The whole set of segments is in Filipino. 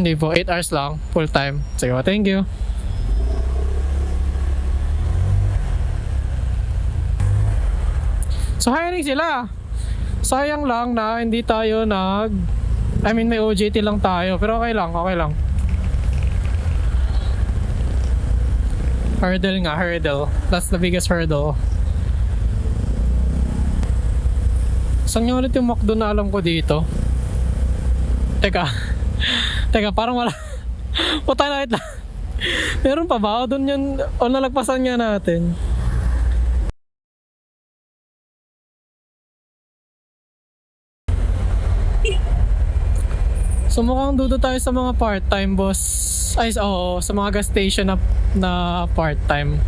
Hindi po, 8 hours lang, full time. Sige po, thank you. So hiring sila. Sayang lang na hindi tayo may OJT lang tayo. Pero okay lang, okay lang. Hurdle. That's the biggest hurdle. Saan nga ulit yung McDo na alam ko dito? Teka, parang wala. Puta na lang. Meron pa ba? O doon yun, o nalagpasan nga natin. So mukhang dudo tayo sa mga part-time, boss. Ay, oo, sa mga gas station na part-time.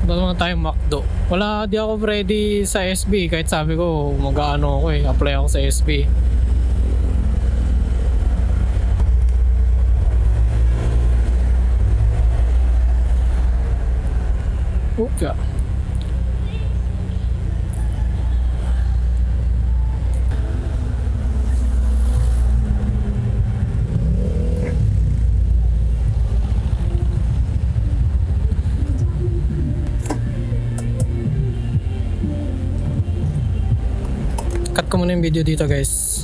Doon naman tayo McDo. Wala, di ako ready sa SB. Kahit sabi ko, mag-ano ako apply ako sa SB. Okay. Cut ko muna yung video dito, guys.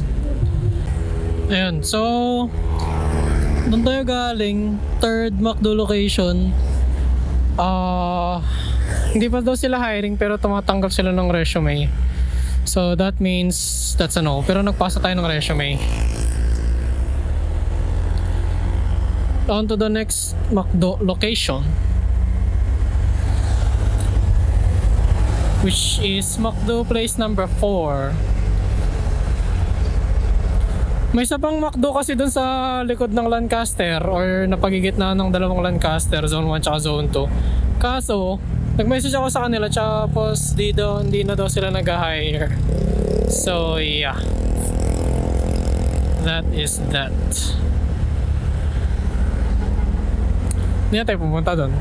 Ayun, so doon tayo galing, third McDo location. Hindi pa daw sila hiring pero tumatanggap sila ng resume. So that means that's a no. Pero nagpasa tayo ng resume. On to the next McDo location, which is McDo place number 4. May isa pang McDo kasi dun sa likod ng Lancaster or napagigitnaan ng dalawang Lancaster, Zone 1 tsaka Zone 2. Kaso, nag-message ako sa kanila tapos hindi na daw sila nag-hire. So, yeah. That is that. Hindi na tayo pumunta dun.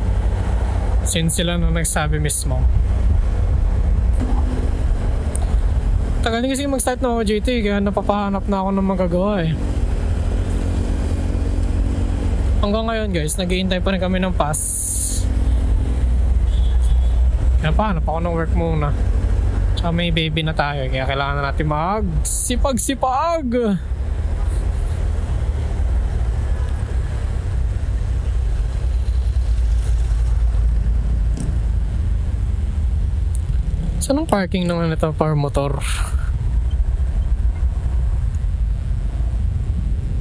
Since sila nung nagsabi mismo. Tagal din kasi mag-start ng OJT kaya napapahanap na ako ng magagawa Hanggang ngayon guys, nag-iintay pa rin kami ng pass. Kaya pahanap ako ng work muna. Tsaka may baby na tayo kaya kailangan na natin magsipag-sipag. Saan ang parking ng ito para motor?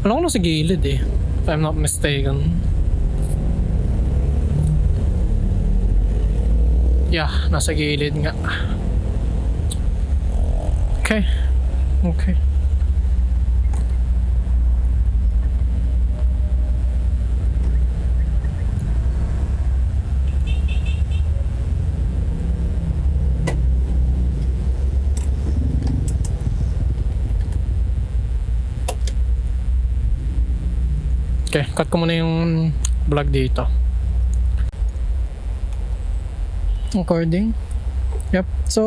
Alam ko na sa gilid if I'm not mistaken. Yeah, nasa gilid nga. Okay. Okay, cut ko muna yung vlog dito. Recording. Yep. So,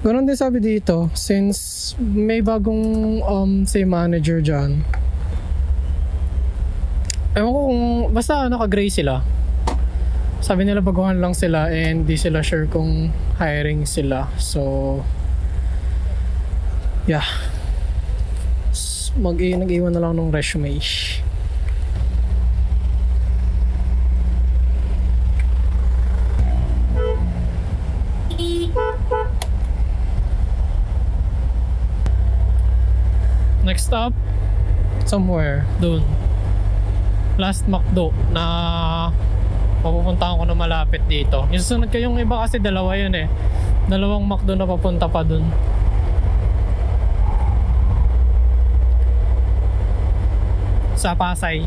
ganoon din sabi dito, since may bagong say manager dyan. Ewan ko kung, basta naka-gray sila. Sabi nila baguhan lang sila and di sila sure kung hiring sila. So, yeah. Nag-iwan na lang ng resume. Next stop, somewhere dun. Last McDo na mapupuntahan ko na malapit dito. Yung susunod ko yung iba kasi dalawa yun Dalawang McDo na papunta pa dun. Sa Pasay.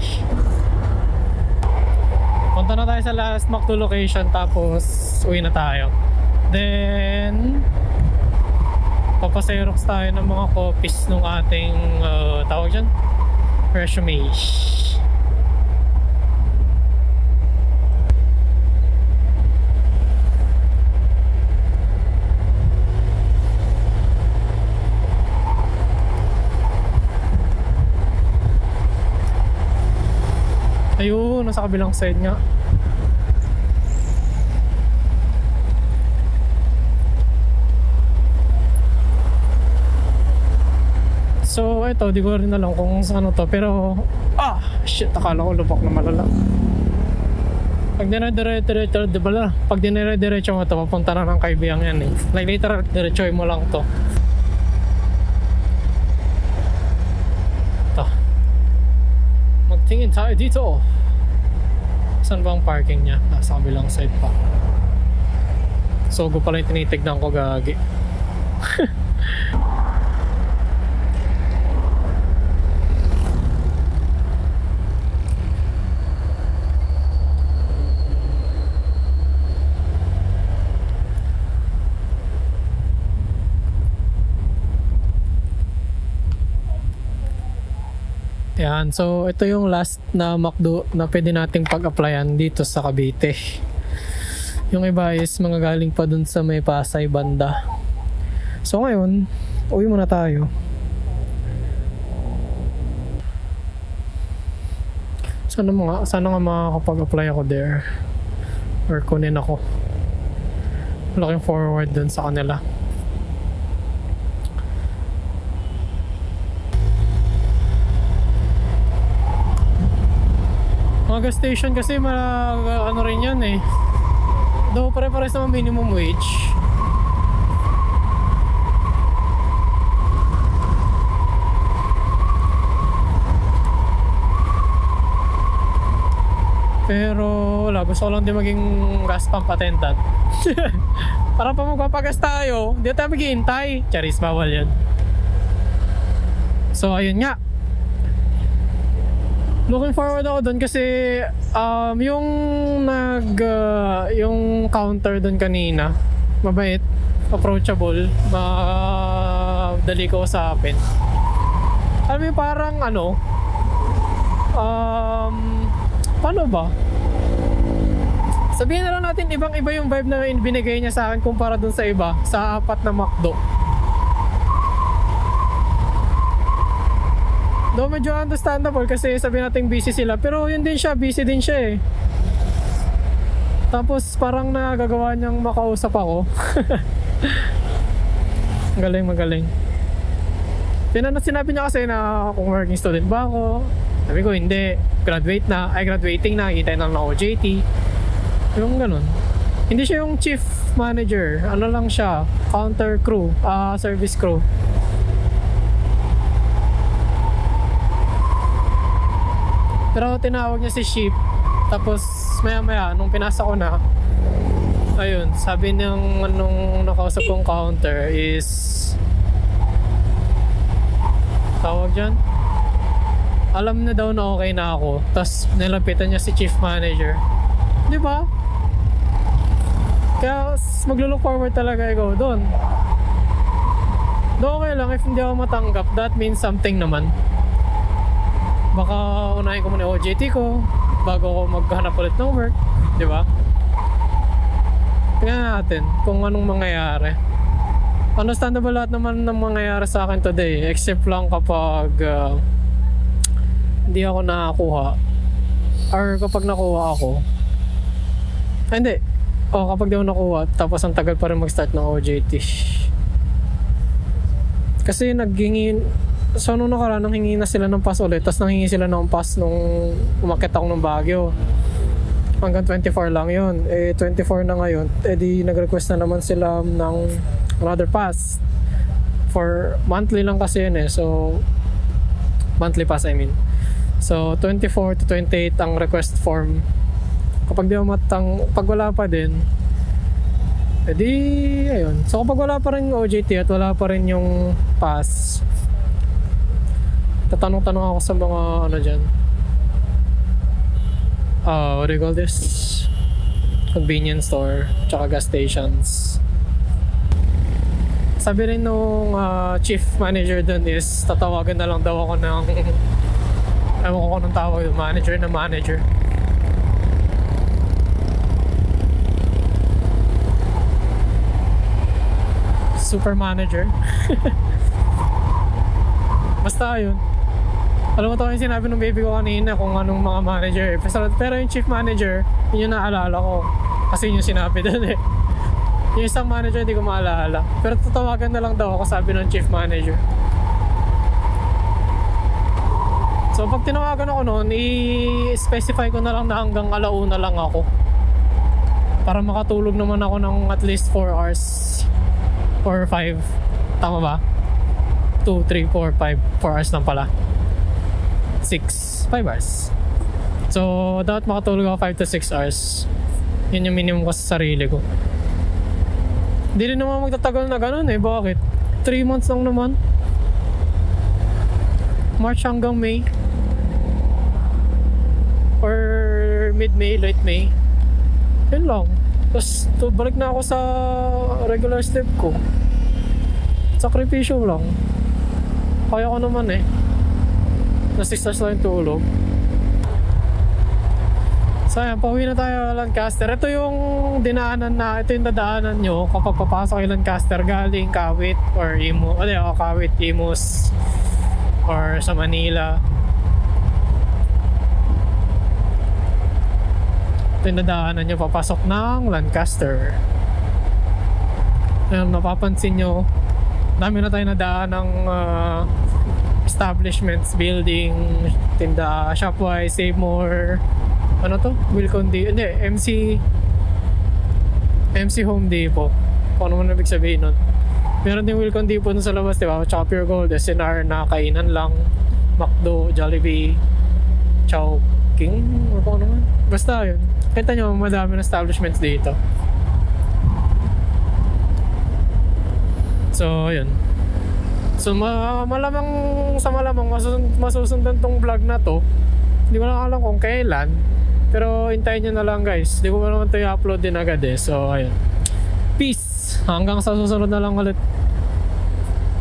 Punta na tayo sa last McDo location tapos uwi na tayo. Then papaserox tayo ng mga copies ng ating tawag dyan, resume. no, sa kabilang side nga. So ito, di ko rin alam kung saan to, pero shit, akala ko lubak na malala. Pag dinire-diretso mo to, papunta na ng kaibigan yan eh. Like later, diretsoy mo lang to. Ito. Magtingin tayo dito. Saan ba ang parking niya? Nasa kabilang side pa. Sogo pala yung tinitignan ko, gagi. Yan, so ito yung last na McDo na pwede nating pag-applyan dito sa Cavite. Yung iba is mga galing pa dun sa may Pasay banda. So ngayon, uwi muna tayo. Sana nga makakapag-apply ako there. Or kunin ako. Looking forward dun sa kanila. Mga gas station kasi ano rin yan eh. Though pare-pares naman minimum wage. Pero wala, gusto ko lang din maging gas pump attendant. Para pa magpapagas tayo, hindi tayo maghihintay. Charis, bawal yan. So ayun nga. Looking forward ako doon kasi yung yung counter doon kanina, mabait, approachable, madali ko usapin. Alam mo parang paano ba? Sabihin na lang natin ibang-iba yung vibe na binigay niya sa akin kumpara doon sa iba, sa apat na McDo. Though medyo understandable kasi sabi natin busy sila, pero yun din siya, busy din siya eh. Tapos parang nagagawa niyang makausap ako. Magaling. Sinabi niya kasi na kung working student ba ako. Sabi ko hindi, graduating na, hintay na ng OJT. Yung ganun. Hindi siya yung chief manager, ano lang siya, counter crew, service crew. Pero tinawag niya si Sheep. Tapos maya nung pinasa ko na, ayun, sabi niyang nung nakausap kong counter is tawag dyan, alam na daw na okay na ako. Tapos nilapitan niya si chief manager. Di ba? Kaya maglo-look forward talaga ikaw doon. Okay lang if hindi ako matanggap, that means something naman. Baka unahin ko muna yung OJT ko bago ako maghanap ulit ng work, di ba? Tingnan natin kung anong mangyayari. Understandable lahat naman ng mangyayari sa akin today, except lang kapag hindi ako nakakuha, or kapag nakuha ako. Hindi. Kapag di ako nakuha, tapos ang tagal pa rin mag-start ng OJT. Kasi so nung nakaraan, nanghingi na sila ng pass ulit, tapos nanghingi sila ng pass nung umakyat ako ng Baguio. Hanggang 24 lang yun. 24 na ngayon, di nag-request na naman sila ng another pass. For monthly lang kasi yun eh. So, monthly pass I mean. So, 24 to 28 ang request form. Kapag di mo pag wala pa din, ayun. So, kapag wala pa rin yung OJT at wala pa rin yung pass, tatanong-tanong ako sa mga dyan, what do you call this, convenience store tsaka gas stations. Sabi rin nung chief manager dun is tatawagan na lang daw ako ng ewan ko nung tawag yung manager. Super manager. Basta yun. Alam mo to yung sinabi ng baby ko kanina kung anong mga manager eh. Pero yung chief manager, yun yung naalala ko. Kasi yun yung sinabi doon eh. Yung isang manager hindi ko maalala. Pero tatawagan na lang daw ako, sabi ng chief manager. So pag tinawagan ako noon, i-specify ko na lang na hanggang alauna lang ako. Para makatulog naman ako ng at least 4 hours or 5. Tama ba? 2, 3, 4, 5 hours lang pala. 5 hours. So dapat makatulog ako 5 to 6 hours. Yun yung minimum ko sa sarili ko. Hindi rin naman magtatagal na ganun eh. Bakit? 3 months lang naman. March hanggang May. Or mid-May, late May. Yun lang. Tapos balik na ako sa regular sleep ko. Sakripisyo lang. Kaya ko naman eh. Na 6 hours lang yung tulog. So ayan, pauwi na tayo Lancaster. Ito yung dinaanan na, ito yung dadaanan nyo kapag papasok yung Lancaster galing Kawit or Imus, Kawit, Imus or sa Manila. Ito yung dadaanan nyo papasok ng Lancaster. Ayan, napapansin nyo, dami na tayo nadaan ng establishments, building, tinda, Shopwise, Save More, ano to? Wilcon D, hindi, MC Home Depot. Kung ano man ibig sabihin nun. Meron din Wilcon Depot dun sa labas, diba? Tsaka Pure Gold, SNR na kainan lang, McDo, Jollibee, Chowking, o kung ano man. Basta yun. Kita nyo, madami na establishments dito. So, yun. So, malamang masusundan tong vlog na to. Hindi ko lang alam kung kailan. Pero hintayin nyo na lang guys. Hindi ko naman ito i-upload din agad eh. So ayun. Peace. Hanggang sa susunod na lang ulit.